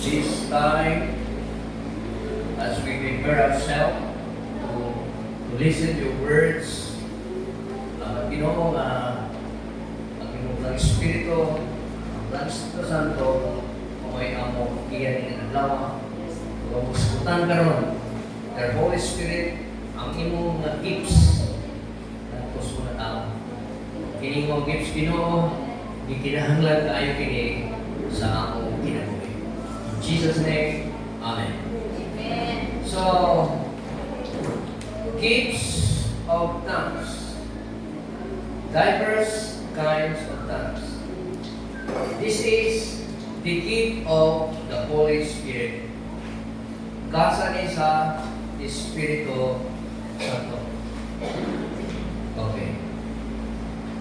this time, as we prepare ourselves to listen to your words, Ginoo nga ang Ginoo ng Espiritu, ang Espiritu Santo, may amo iyan ng adlaw, kung muskutan karon, the Holy Spirit, ang imong gifts ng puso na tao. Kini mong gifts Ginoo, gikinahanglan kaayo kini sa among kinabuhi. In Jesus' name, Amen. Amen. So, gifts of tongues. Diverse kinds of tongues. This is the gift of the Holy Spirit. Gasa ni sa Espiritu Santo. Okay.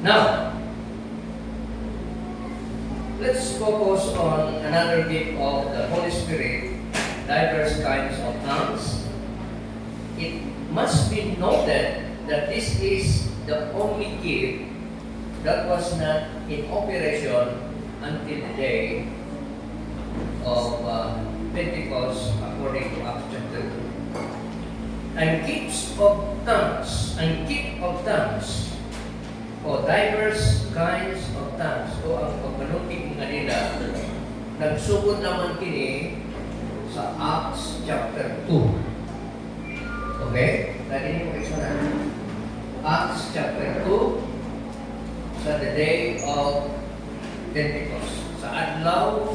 Now, let's focus on another gift of the Holy Spirit, diverse kinds of tongues. It must be noted that this is the only gift that was not in operation until the day of Pentecost, according to Acts chapter 2. And gifts of tongues, o diverse kinds of tongues, o ang pagmanutik nga nila, nagsugod naman kini sa Acts chapter 2. Okay? Narinig mo isa na. Acts chapter 2, sa the day of Pentecost. Sa adlaw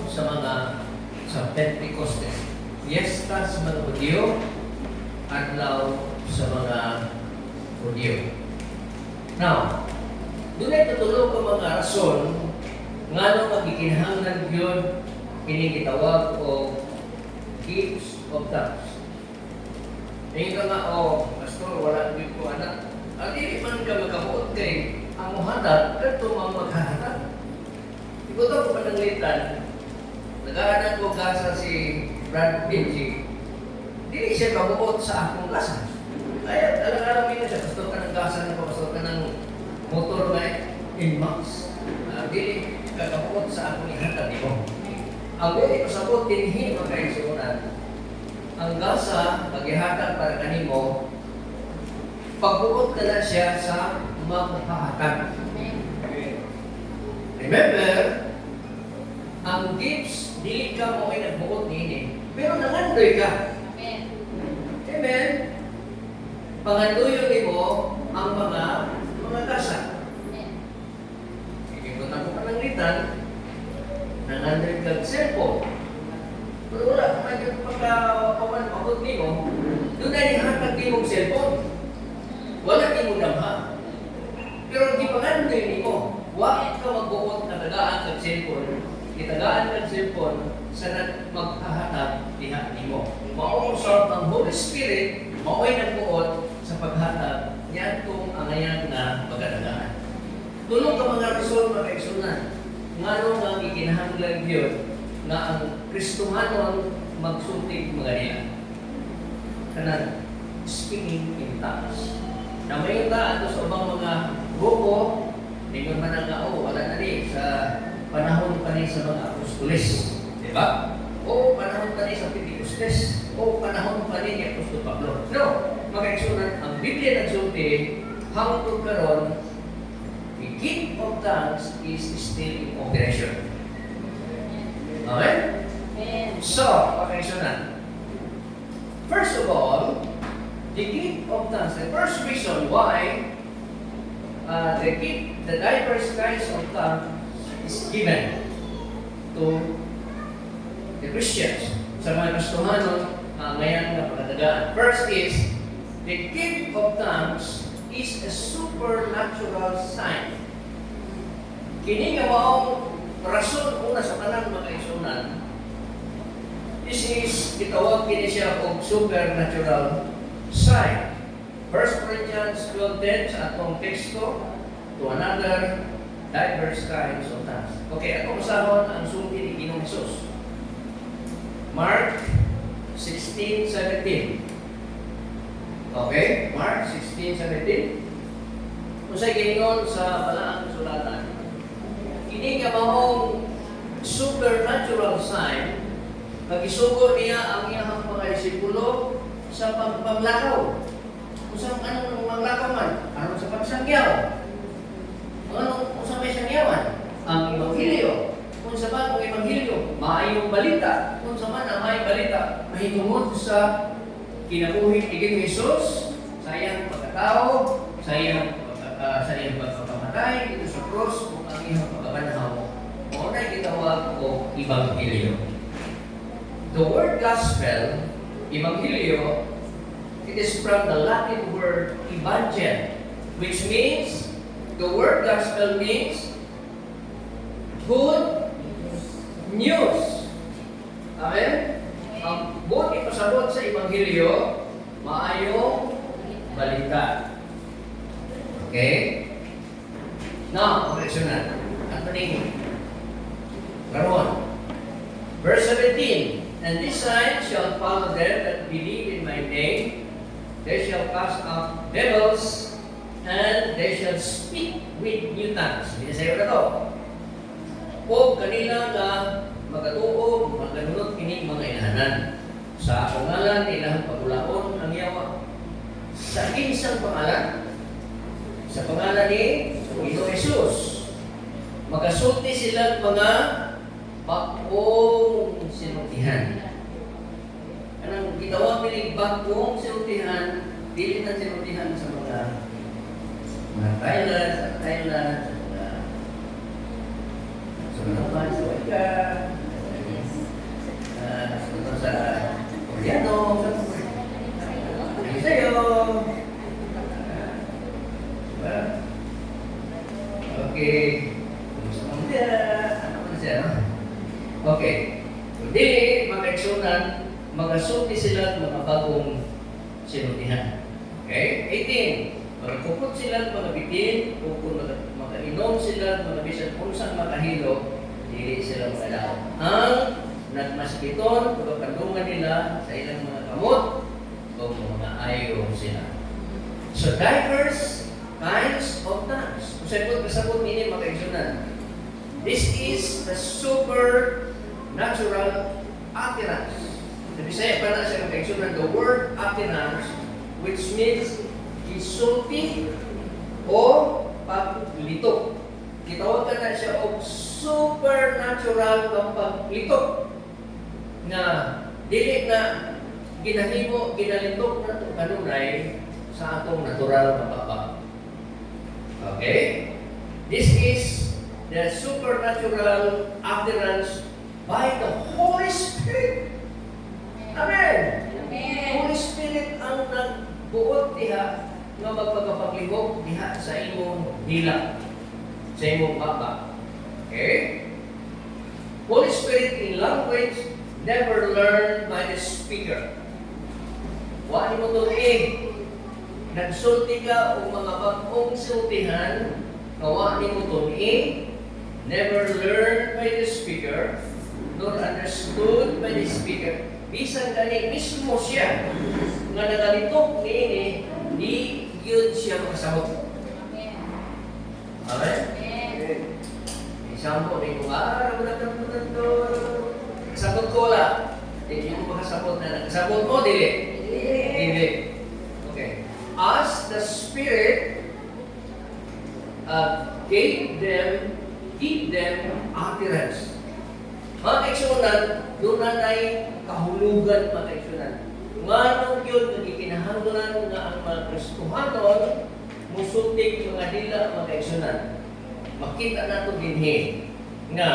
sa Pentecostes. Fiesta sa mga Hudyo, adlaw sa mga Hudyo. Now, doon ay tutulog ang mga rason nga nung magikinahanglan yun kinigitawag o gifts of tongues. Ngayon ka nga, pastor, wala din ko anak. At hindi man ka magkabuot kay ang muhatag, ito mga maghahatag. Ikaw ito kung pananglitan, nag-aanak ko gasa si Brad Benji, hindi siya mabuot sa akong gasa. Kaya alam-alam niya siya, pastor ka ng gasa na pastor ka ng motor na in-max. Hindi ka kabuot sa akong ihatag mo. Ang hindi ko sabot, dinhin mo kayo simulan. Ang gasa, pag-ihatag para kanimo, pagbuot ka na siya sa magpahatag. Remember, ang gifts, dili ka mo ay nagbuot nini, pero nangandoy ka. Amen. Amen. Pangandoyo mo ang mga gasa. Ikikot ako pananglitan, nangandoy ka cellphone. Pero wala ka man yung pagkapawan-pagod mo, doon na ihatag din mong cellphone. Wala din mo damha. Pero di pangandoy mo, wala ka magbuot na tagaan ng cellphone, itagaan ng cellphone sa maghahatag diha mo. Mausap ang Holy Spirit, mao'y nagbuot sa paghatag, yan kung angayan na magadagaan. Tulong ka mga rason, mga kaisunan, nga nung ang ikinahanglan yun, na ang Kristohanon magsultig mga niya. Kanan, speaking in tongues. Na may taan sa ubang mga grupo, hindi ko man nga, wala na rin sa panahon pa rin sa mga apostoles. Di ba? O panahon pa rin sa Pentecostes. O panahon pa rin ni Apostol Pablo. No, mga kaisunan, ang Biblia nagsulti, hangtod karon, the gift of tongues is still in operation. Okay? Amen. So, mga kaisunan, first of all, the gift of tongues, the first reason why the diverse kinds of tongues is given to the Christians sa mga Kristohanon ngayon na pagkatagaan. First is, the gift of tongues is a supernatural sign. Kini nga maong rason una sa kanang mga kaisunan, this is, itawag kini siya og supernatural sign. 1 Corinthians 12:10 sa atong teksto, to another diverse kinds of tongues. Okay, atong usahon ang sulti ni Ginoong Hesus. Mark 16:17. Okay, Mark 16:17. Kung sa'y giningon sa balaang sulatan, kini nga mahong supernatural sign Pagisugo niya ang iyang mga disipulo sa pagpaglakaw. Kung sa anong maglakaw man, aron sa pagsangyaw. Kung sa may sangyawan, ang Ebanghelyo. Kung sa bagong Ebanghelyo, maayong balita. Kung sa man ang maayong balita, mahitungod sa kinabuhi ni Jesus, sa iyang pagkatao, sa iyang pagpapakamatay, dito sa cross, kung ang iyang pagkabanhaw. Maunay gitawag o Ebanghelyo. The word gospel, Ebanghelyo, it is from the Latin word evangel, which means, the word gospel means good news. Amen? Ang good ipasabot sa Ebanghelyo, maayong balita. Okay? Now, koreksyonan. Ano ning karon? Verse 17. And this sign shall follow them that believe in my name. They shall cast out devils, and they shall speak with new tongues. Binasayo na to. O kanila na magatuo, maganunod kini mga inahanan. Sa pangalan nilang pagulaon ang yawa. Sa kinsang pangalan? Sa pangalan ni Panginoon Jesus. Magasulti silang mga bakong sinutihan. Anong gitawag nilang bakong sinutihan, dili na sinutihan sa mga Thailand, sa mga sa Wika, sa Koreano, sa sa'yo. Okay. Kumusta mo siya? Ano ba siya? Okay. Hindi, makaiksunan, magasulti sila mga bagong sinutihan. Okay? 18. Magkukot sila mga bitin, o kung makainom sila mga bisan kung saan makahilo, dili sila makalaw. Ang nagmaskiton, pagkakandungan nila sa ilang mga kamot, o mga ayaw sila. So, diverse kinds of tongues. Kung sabot ini makaigsunan. This is the supernatural utterance. Sa Bisaya pa na siya makaigsunan, the word utterance, which means gisulti o paglitok. Kitawag ka na siya o supernatural ng paglitok na dili na ginahimo, ginalitok na ito kanunay sa atong natural na baba. Okay? This is the supernatural utterance by the Holy Spirit. Amen! Holy Spirit ang nagbuot diha nga magpagapaglibok diha sa imong dila, sa imong baba. Okay? Holy Spirit in language never learned by the speaker. Wa mo to nagsulti ka o mga bagong sultihan, kawa ni mo to never learned by the speaker, nor understood by the speaker. Bisan gani mismo siya nga nagalitok niini, di yun siya makasabot. Amen? Example, di ko kasabot ko wala. Hindi ko makasabot na nakasabot mo, dili? Dili. Okay. As the Spirit gave them utterance. Mga kaigsunan, doon na tayo kahulugan, mga kaigsunan. Nganong yun, nagkikinahanglan nga ang mga Kristohanon, musultig mga dila, mga kaigsunan. Makita na ito dinhi nga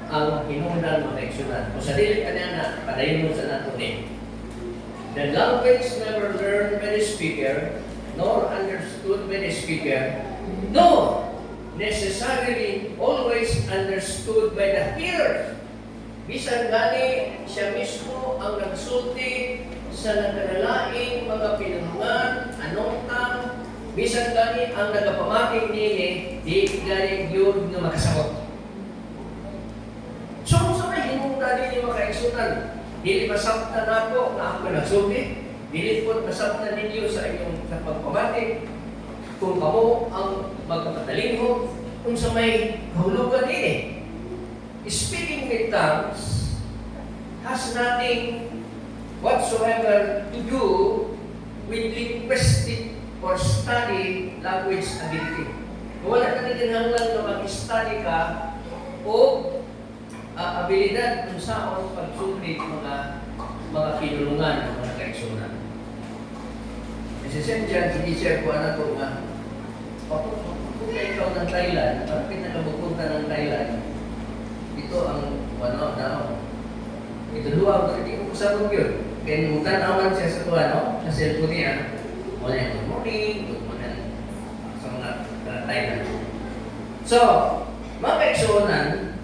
ang hinungdan, mga kaigsunan. Kung sa dili ka na, padayon mo sa nato din. The language never learned by the speaker, nor understood by the speaker, nor necessarily always understood by the hearer. Bisan gani siya mismo ang nagsulti sa nagkadalaing mga pinungan, anongtang, bisan gani ang nagapamating nini, di gani yun nga makasabot. So, sa may hinungdan nini mga kaigsunan, dili masabtan ako na ako nagsulti, dili po masabtan ninyo sa inyong pagpamating, kung kamo ang magkakatalingo, kung sa may kahulugan din. Speaking with tongues has nothing whatsoever to do with linguistic or study language ability. Wala na kinahanglan na mag-study ka o abilidad kung saan pagsulit mga pinulungan, mga kaigsunan. Kasi siyempre, hindi siya kuha na ito nga, papunta ikaw ng Thailand, parang pinakabupunta ng Thailand, ito ang ito luwag, hindi ko kusabog yun. Kaya nung tanawan siya sa tuwa, sa cellphone niya, wala yung good morning, sa mga Thailand. So, mga kaigsunan,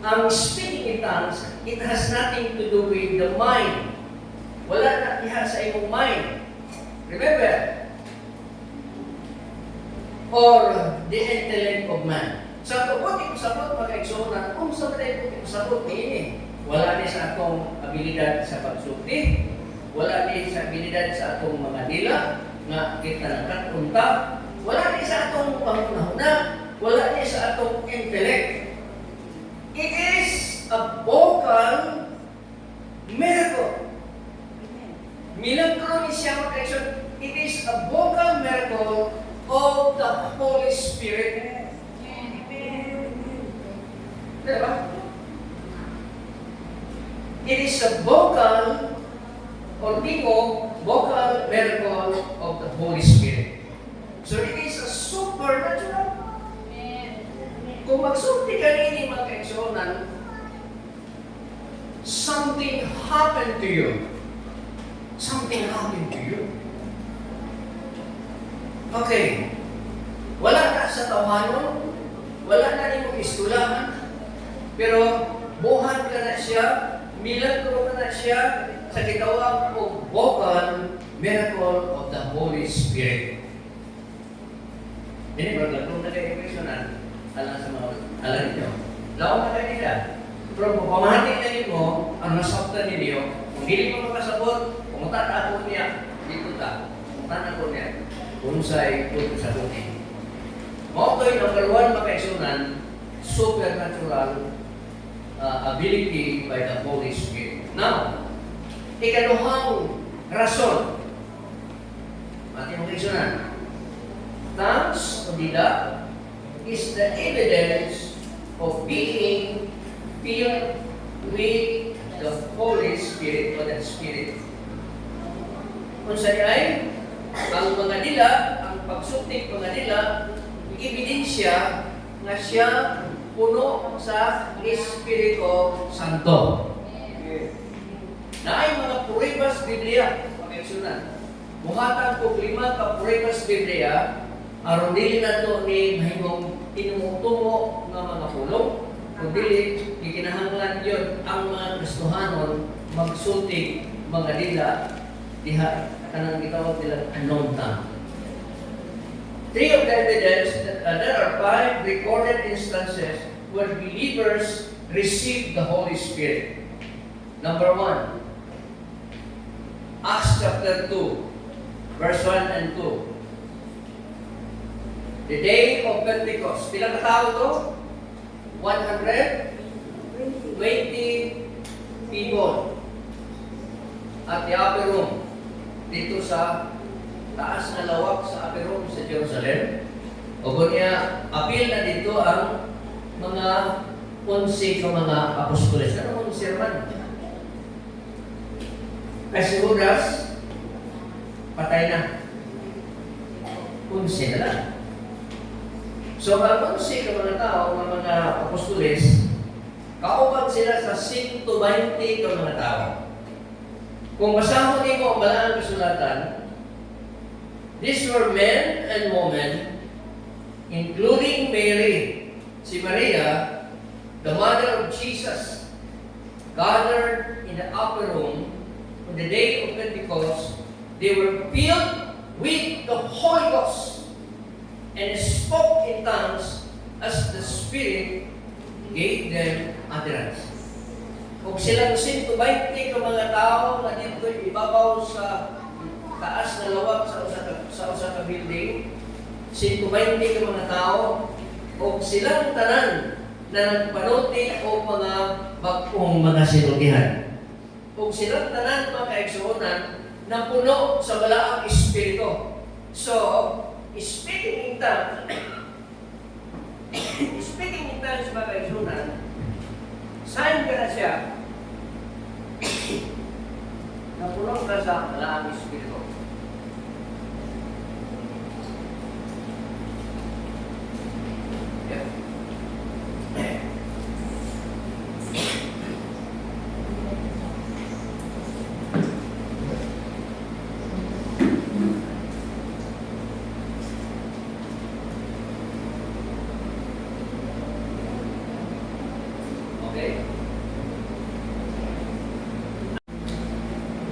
ang speaking in tongues, it has nothing to do with the mind. Wala na diha sa imong mind. Remember? Or the intellect of man. Sa tuwag ko sabot mga kaigsunan, kung sa tayo ko sabot ini, wala ni sa atong abilidad sa pagsulti, wala ni sa abilidad sa atong mga dila, nga kita nagkatunta, wala ni sa atong pangunahuna, wala ni sa atong intellect. It is a vocal miracle. Milagro ni siya mga kaigsunan. It is a vocal miracle of the Holy Spirit. Diba? It is a vocal or vocal miracle of the Holy Spirit. So it is a supernatural. Kung magsulti ka nini mga kaigsunan, something happened to you. Something happened to you. Okay. Wala na sa tawanon, wala na rin mong istulahan, pero buhat ka na siya, milagro ka na siya sa kitawag o vocal miracle of the Holy Spirit. Ini bergantung na kayo impresyonan, alam sa mga alam ninyo. Laon na kayo nila. Pero kung pamahating na ninyo, ang nasabtan ninyo, kung hindi mo makasabot, pumunta na ako niya, dito ta, pumunta na ako niya, unsay ito sa buti. Mautoy number 1 mga kaigsunan, supernatural ability by the Holy Spirit. Now, ikaduhang rason, ating mga kaigsunan, tongues o dila is the evidence of being filled with the Holy Spirit or the Spirit. Kung sa'yo ay, ang mga dila, ang pagsuktik mga dila, ebidensya na siya puno sa Espiritu Santo. Na ay mga pruebas Biblia, pag-eksunan. Buhatan ko 5 ka pruebas Biblia, aron dili na to ni mahimong tinumutungo nga mga pulong, kung dili, gikinahanglan yun ang mga Kristohanon magsulti mga dila diha kanang gitawag nila unknown tongue. 3 of the evidence that there are 5 recorded instances where believers receive the Holy Spirit. Number 1, Acts chapter 2, verse 1 and 2. The day of Pentecost. Pilang katao to? 120 people at the upper room dito sa taas na lawak sa upper room sa Jerusalem. O niya, appeal na dito ang mga 11 ka mga apostoles. Ano mong sermon? Kasi Judas, patay na. 11 na lang. So, ang 11 ka mga tao, mga apostoles, kaupat sila sa 120 ka mga tao. Kung basahon niyo ang Balang Kasulatan, these were men and women, including Mary, si Maria, the mother of Jesus, gathered in the upper room on the day of Pentecost. They were filled with the Holy Ghost and spoke in tongues as the Spirit gave them utterance. Kung silang 120 ka mga tao na dito ibabaw sa taas na lawak sa usa ka building, 120 ka mga tao, o silang tanan na nagpanulti o mga bagong mga sinultihan. Kung silang tanan mga kaigsuonan na puno sa balaang espiritu. So, speaking in tongues, mga kaigsuonan, sign ka na siya na puno ka sa balaang espiritu. Okay?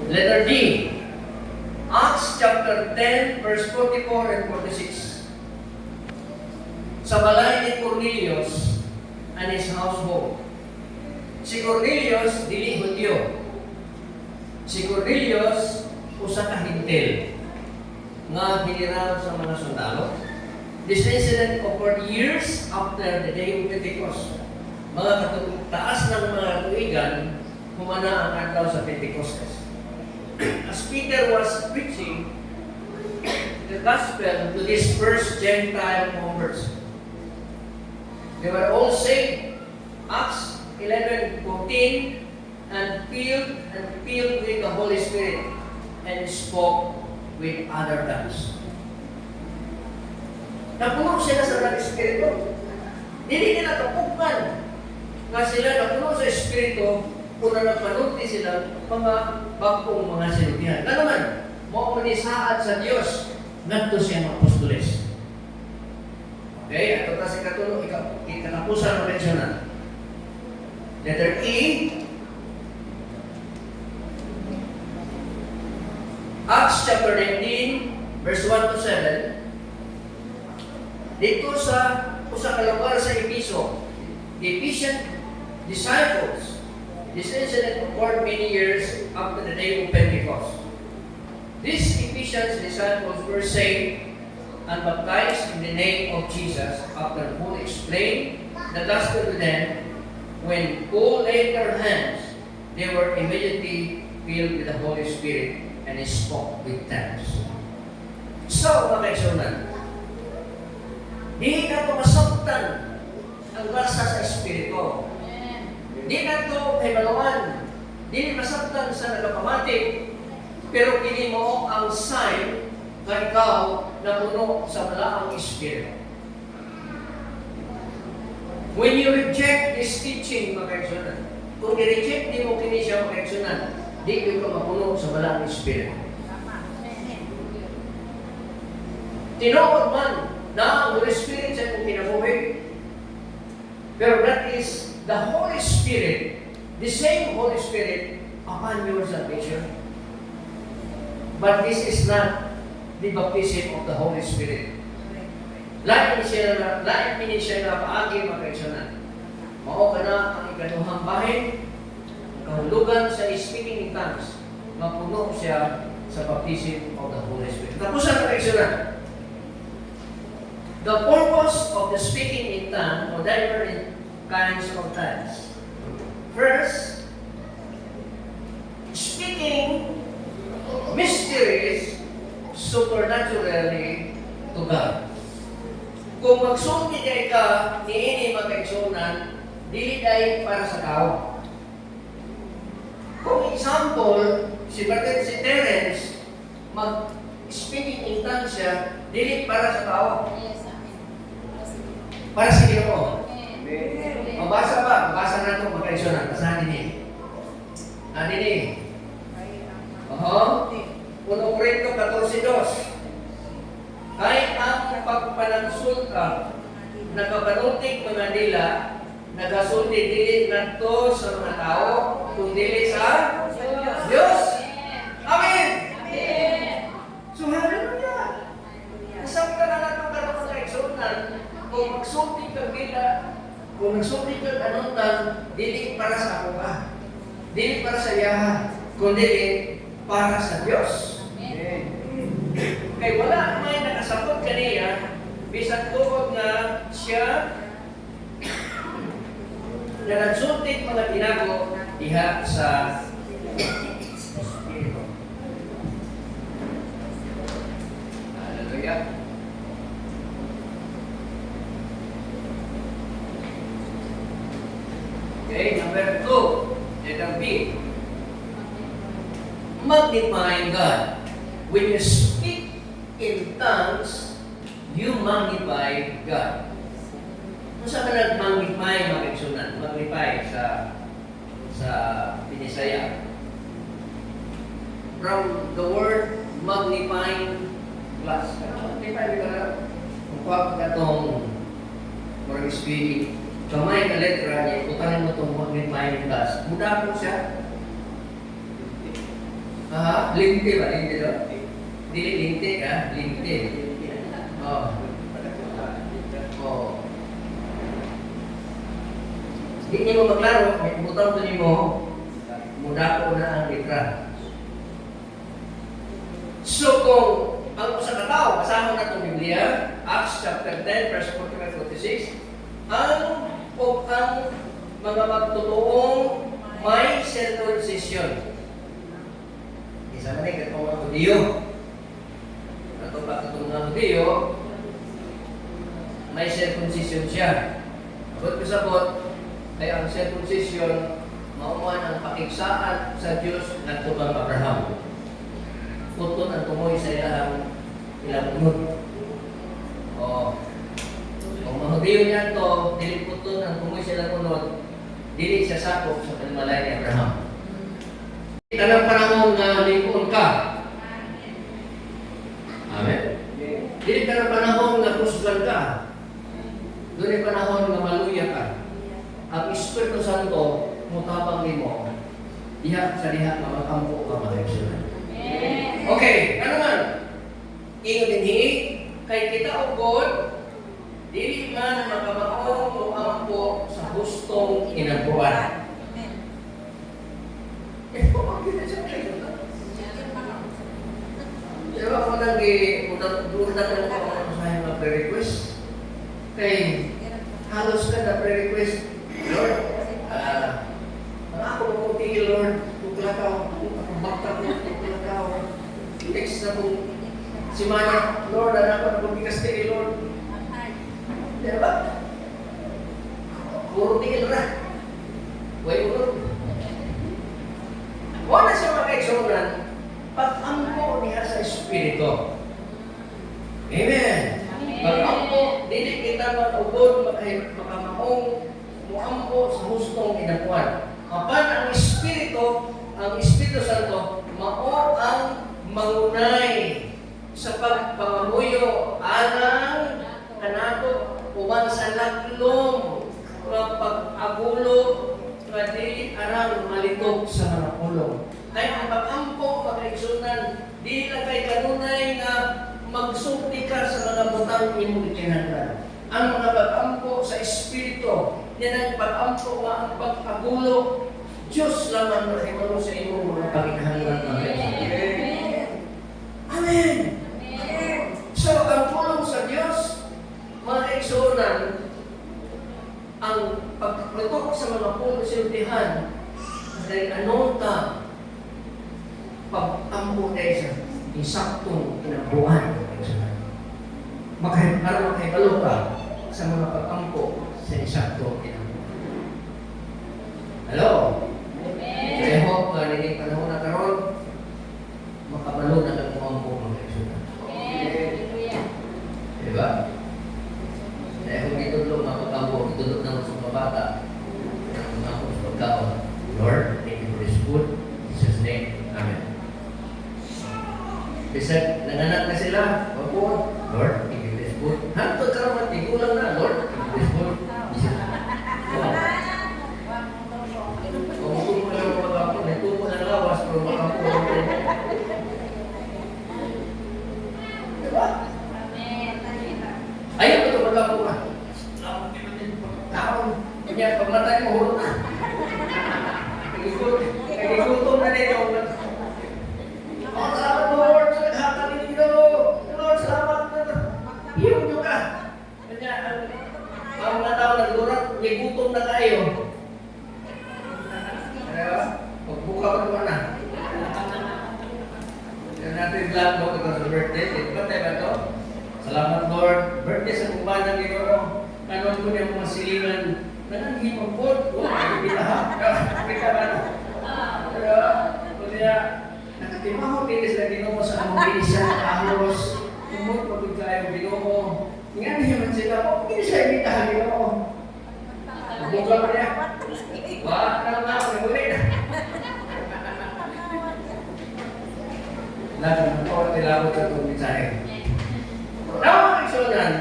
Letter D. Acts chapter 10, verse 44 and 46. Sa balay ni Cornelius and his household. Si Cornelius, dili Hudyo. Si Cornelius, usa ka hintil nga hiniram sa mga sundalo. This incident occurred years after the day of Pentecost. Mga taas ng mga tuigan, humana ang adlaw sa Pentecostes. As Peter was preaching the gospel to these first Gentile converts, they were all saved. Acts 11:14, and filled with the Holy Spirit, and spoke with other tongues. Napuno sila sa Holy Espiritu. Hindi nila kapukan nga sila napuno sa Espiritu kung nagpanulti sila mga bagong mga sinultihan. Nga naman, mo manisaad sa Diyos ngadto siyang apostoles. Okay, ato ta si katulo ikatapusan ng mensyonan. Letter E. Acts chapter 19, verse 1 to 7. Dito sa usa ka lugar sa Episo, the Ephesian disciples, this incident occurred many years after the day of Pentecost. These Ephesian disciples were saved and baptized in the name of Jesus after Paul explained the gospel to them. When Paul laid their hands, they were immediately filled with the Holy Spirit and spoke with tongues. So, mga kaisunan, di na ito masaktan ang grasa sa Espiritu. Di na ito ay maluan. Di masaktan sa nagapamatik. Pero kini mo ang sign na ikaw na puno sa malaang Espiritu. When you reject this teaching, mga kaisunan, kung i-reject di mo kini siya, mga kaisunan, di ko mapuno sa malaang Espiritu. Tinuod man na ang Holy Spirit sa kong kinabuhi. Pero that is the Holy Spirit, the same Holy Spirit upon your salvation. But this is not the baptism of the Holy Spirit. Lain ini siya na paagi mga kaisunan. Mao ka na ang ikaduhang bahin, kahulugan sa speaking in tongues, mapuno siya sa baptism of the Holy Spirit. Tapos ang kaisunan. The purpose of the speaking in tongues or different kinds of tongues. First, speaking mysteries supernaturally to God. Kung magsulti ka niini magkaigsunan, dili dahil para sa tao. Kung example, si Terence, mag-speaking in tongues siya, dili para sa tao. Para sa Ginoo. Mabasa ba? Mabasa na ito magkaigsunan. Basahan din eh. Oho. 1 Corinto 14:2. Ay ang pagpanagsulta, nagkapanulting mga nila, nagasulti dili nato sa mga tao, kundi sa Diyos. Amen! So, hallelujah! Nasabta na nato karon sa kaigsunan, kung magsulti kang nila, kung magsulti kang anuntan, dili para sa ako ba? Dili para sa yaha, kundi para sa Diyos. Kay wala may nakasabot kaniya, bisan tuod nga siya na nagsultik mga tinago diha sa Espiritu. Hallelujah. Okay, number 2, letter B. Magnifying God. When you speak in tongues, you magnify God. Kung saan ka nag-magnify, makiksunan? Magnify sa Pinisaya. From the word magnifying glass. Magnify ka na. Kung kuha ka itong more speaking, kamay ka letra niya, utanin mo itong magnifying glass. Muda po siya. Linti ba? Linti daw? Dili linti ka? Linti. Oh. Oh. Hindi niyo maglaro, butang to niyo muda ko na ang litra. So kung ang usa ka tao, kasama na itong Biblia, Acts chapter 10, verse 45-46, ang mga magtutuong may circumcision. Isa man ay katong mga Hudiyo. Ato pa katong mga Hudiyo, may circumcision siya. Abot ko sabot, ay ang circumcision, mauman ang pakigsaan sa Diyos na tubang Abraham. Puton ang tumoy sa ilang unod. O, kung mga Hudiyo niya ito, dili puton ang tumoy sa ilang unod, dili siya sakop sa panimalay ni Abraham. Tanang panahon na lingkod ka. Amen. Dili tanang panahon na kusgan ka. Doon ay panahon na maluya ka. Ang Espiritu Santo mutabang nimo. Diha sa diha mamakampo ka mga. Okay, ano man? Ingon dinhi kay kita ugod dili man makamaong o ampo sa hustong inabuan. Diba ko nang udang ng mga pre-request? Kay halos ka na pre-request, Lord, ako mo tigil, Lord, tuklakaw, bakta mo, tuklakaw. Next na kong simana, Lord, anak ko na bumigas tigil, Lord. Diba? Puro tigil na. Huwag mo, Lord. Wala siya makaigsunan, pag-ampo niya sa Espiritu. Amen. Pag-ampo, dili kita mag-ugod, makamaong, muampo sa hustong inakuan. Kapan ang Espiritu Santo, mao ang mangunay sa pagpangamuyo, alang kanato, uban sa laklong, pag-agulo, nga dili arang malitok sa mga pulong. Ay ang pag-ampo, pag-igsunan, di na kay kanunay nga magsulti ka sa mga butang imong ikinahanglan. Ang mga pag-ampo sa Espiritu, yan ang pag-ampo nga ang pag-agulo, Diyos lang ang nakimalo sa imong mga pagkinahanglan ng Amen. So, ang pulong sa Diyos, mga igsunan, ang paglutok sa mga puno silbihan dahil anota pag-ampo dahil sa isaktong kinabuhan. Makahibalo ka sa mga pag-ampo sa isaktong kinabuhan. Hello? I hope na naging panahon na karon makabalo na ng umampo mga igsunan. Diba? Dahil kung itulog mga pag-ampo, itulog na sa mga bata, ang mga pagkaon. Lord, thank you for this food. In Jesus' name, Amen. Bisag, nanganak na sila, wapon, Lord, thank you for this food. Hantod ka naman, tigulang na, Lord, thank you for this food. Kung tumo na lang mag-ampo, may tumo na lawas, pero mag-ampo. Diba? Ayaw ko ito mag-ampo ka. Taon, kanya pagmatay mo, hulog na. Nagigutom na nito. Salamat Lord sa naghatag niya sa kumbahan ng Ginoo. Kanon ko niya mga silingan. Nananghimang po. Wala, hindi lahat. Kita ba no? Pero, kaya, nakatimaho din sila Ginoo sa among binisya ng ahos. Tumot pagod kayo Ginoo. Nga naman sila, kung hindi siya ibitahan Ginoo. Buka pa niya. Wala na lang, ulit na. Lahat ng mga tilabot sa itong mensahe. Now, eksonan,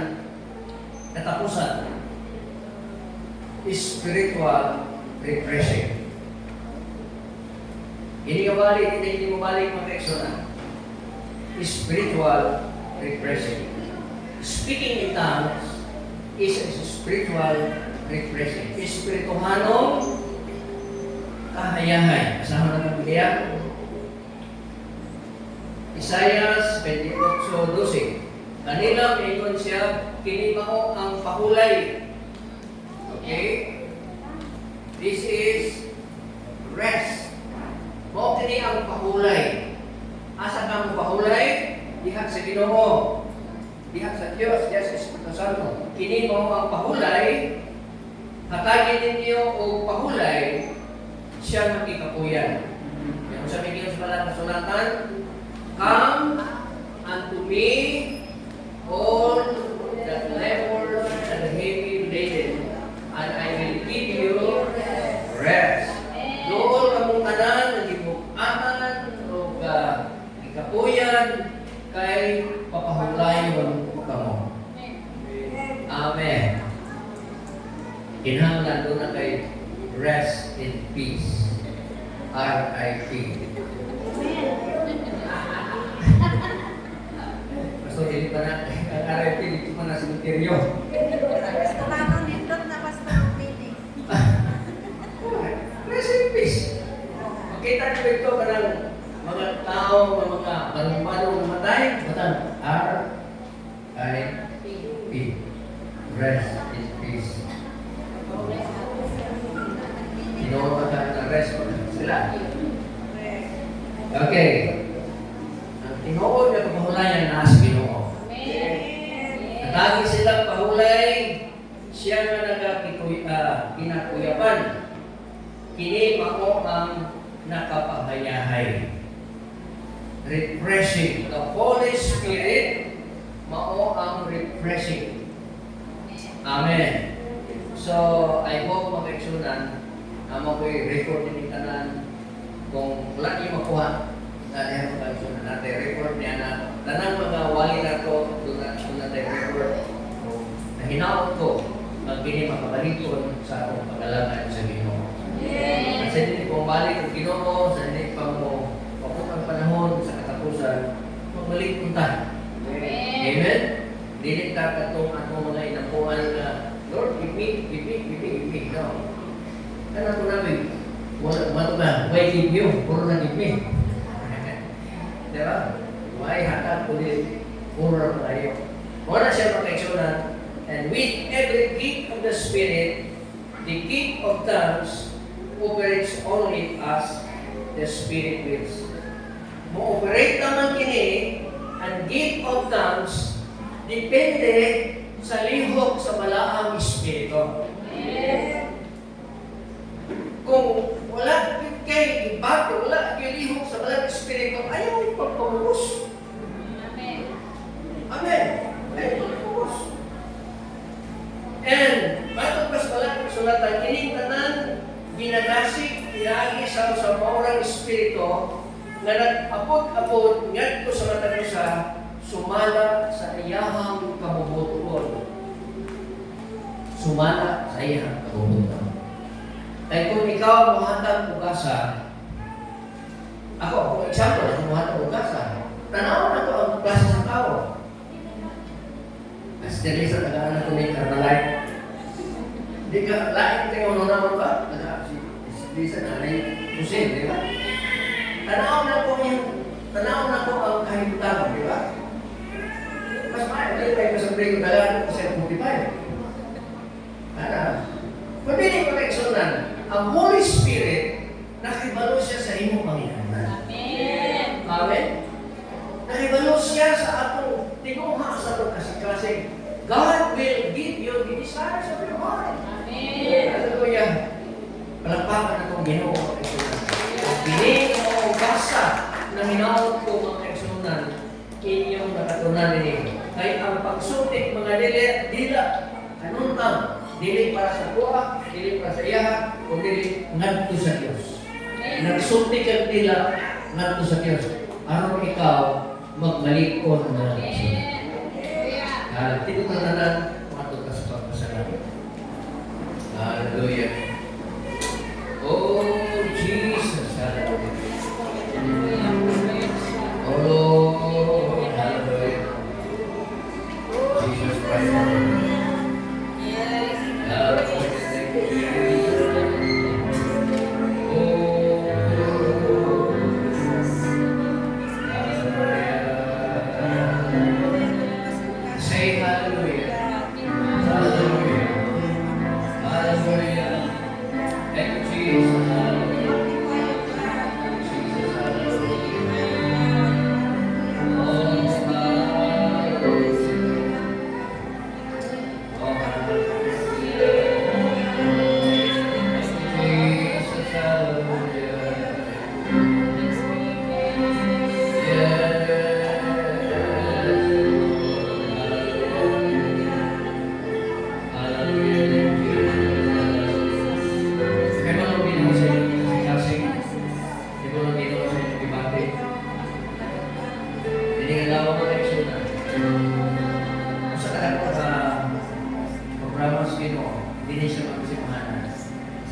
katapusan, spiritual refreshing. Hindi mo balik mga eksonan. Spiritual refreshing. Speaking in tongues is a spiritual refreshing. Espirituhanong kahayahay. Kasama na ng biya. Isaiah 28:12. Kanila mingon siya, kini mao ang pahulay. Okay? This is rest. Mao kini ang pahulay. Asa ka mo pahulay? Diha sa Ginoo. Diha sa Dios, Dios Espiritu Santo. Kini mao ang pahulay. Hatagin ninyo o pahulay siya ng ikapuyan. Kung sabi niyo sa balang kasulatan, come unto me, all that labor and heavy laden, and I will give you rest. Doon kamong tanan ng ibukatan o ikapuyan kay papahulayon kamo. Amen. Kinahanglan doon na kay rest in peace. R.I.P. So, hindi pa na, ang RIP, dito pa na simenteryo. Restaurant nindot na pastor meeting. Rest in peace. Makita niyo ito kanang mga tao, mga balong-balong namatay, batang R.I.P. Rest in peace. Ginawa ka ng rest sila. Okay. Ang tinuod na pahulayan na sa Ginoo. Natagi silang pahulay, siya nga kinakuyapan. Kini mao ang nakapahayahay. Refreshing. The Holy Spirit mao ang refreshing. Amen. So, I hope mag-eksunan amo ko'y record din tanan kung wala niyo makuha dahil mag-eksunan natin record niya na tanang mga wali na to doon natin record na hinaot ko magpili makabalikon sa akong pag-alangan sa Ginoo. Kasi hindi kong balik ang Ginoo sa hindi pa mo paputang panahon sa katapusan magbalik punta. Amen? Dili ka katong atong mga inapuan na Lord, give me. No. Kan ako namin, wala ba? Why give you? Puro na give me. Diba? Why hatag ko din? Puro na tayo. Wala siya proteksyonan. And with every gift of the Spirit, the gift of tongues operates only as the Spirit wills. Mo-operate naman kini ang gift of tongues depende sa lihok sa malaang Espiritu. Kung wala kay ibato, wala kay lihok sa malaang Espiritu, ayaw ipagpapagos. Amen. Amen. Ayaw ipagpapagos. And, matong pas malaang sulatan, kining tanan, ginagasig, pinagi sa maurang Espiritu, nga nag-apod-apod, ngadto sa mata sa sumala sa iyahang kabubuton. Sumala sa iyahang kabubuton. Kaya kung ikaw muhatag ugasa, ako, example, kung muhatag ugasa, tanaw na ito ang klase sa tao. As Teresa, tagaan na ito may Carmelite. Hindi ka, laing tingin mo naman ba? Si Teresa na rin, Jose, di ba? Tanaw na po ang kahibutan, di ba? Mas maaari tayo sa break dalan sa 45. Ano? Pabili proteksyonan, ang Holy Spirit nakibalo siya sa imong Panginoon. Amen. Amen. Nakibalo siya sa atong tinguha sa atong kasi God will give you the desires of your heart. Hallelujah. Palakpakan na itong Ginoo mga kaigsunan. Piling mo basa na hinaot ko mga kaigsunan, inyong nakatunan ninyo. Kaya ang pagsutik mga dila, anuntang, dili para sa kuha, dili para sa iya, o dili ngadto sa Diyos. Nagsutik ang dila ngadto sa Diyos. Ano ikaw magmalikon na kaigsunan? Tito na nanan, matod ka sa pagpasalamat. Hallelujah. Oh, Jesus. Hallelujah. Oh, Lord. Hallelujah. Jesus Christ. Hallelujah. Thank you, Jesus. Oh, hallelujah. Say hallelujah. Hallelujah. Hallelujah. Thank you, Jesus. Hallelujah. Jesus, hallelujah. Oh, hallelujah. Oh, hallelujah. Jesus, hallelujah.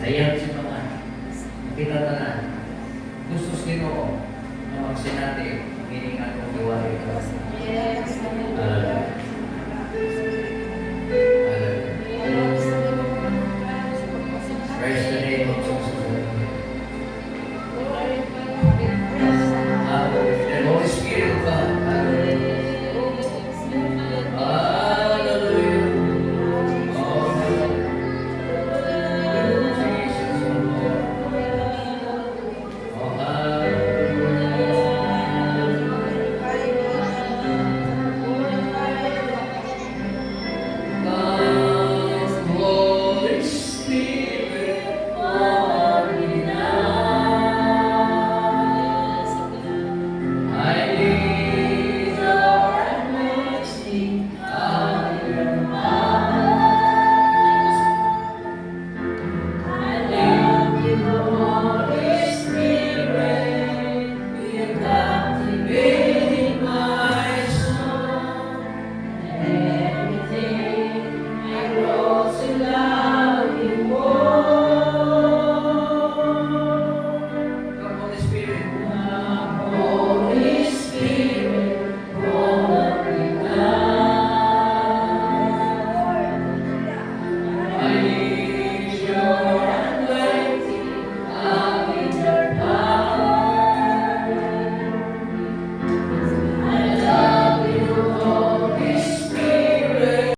Sayang si mga kita tanan. Gusto Ginoo na magsinati ang ining atong diwali. Yes. Hallelujah.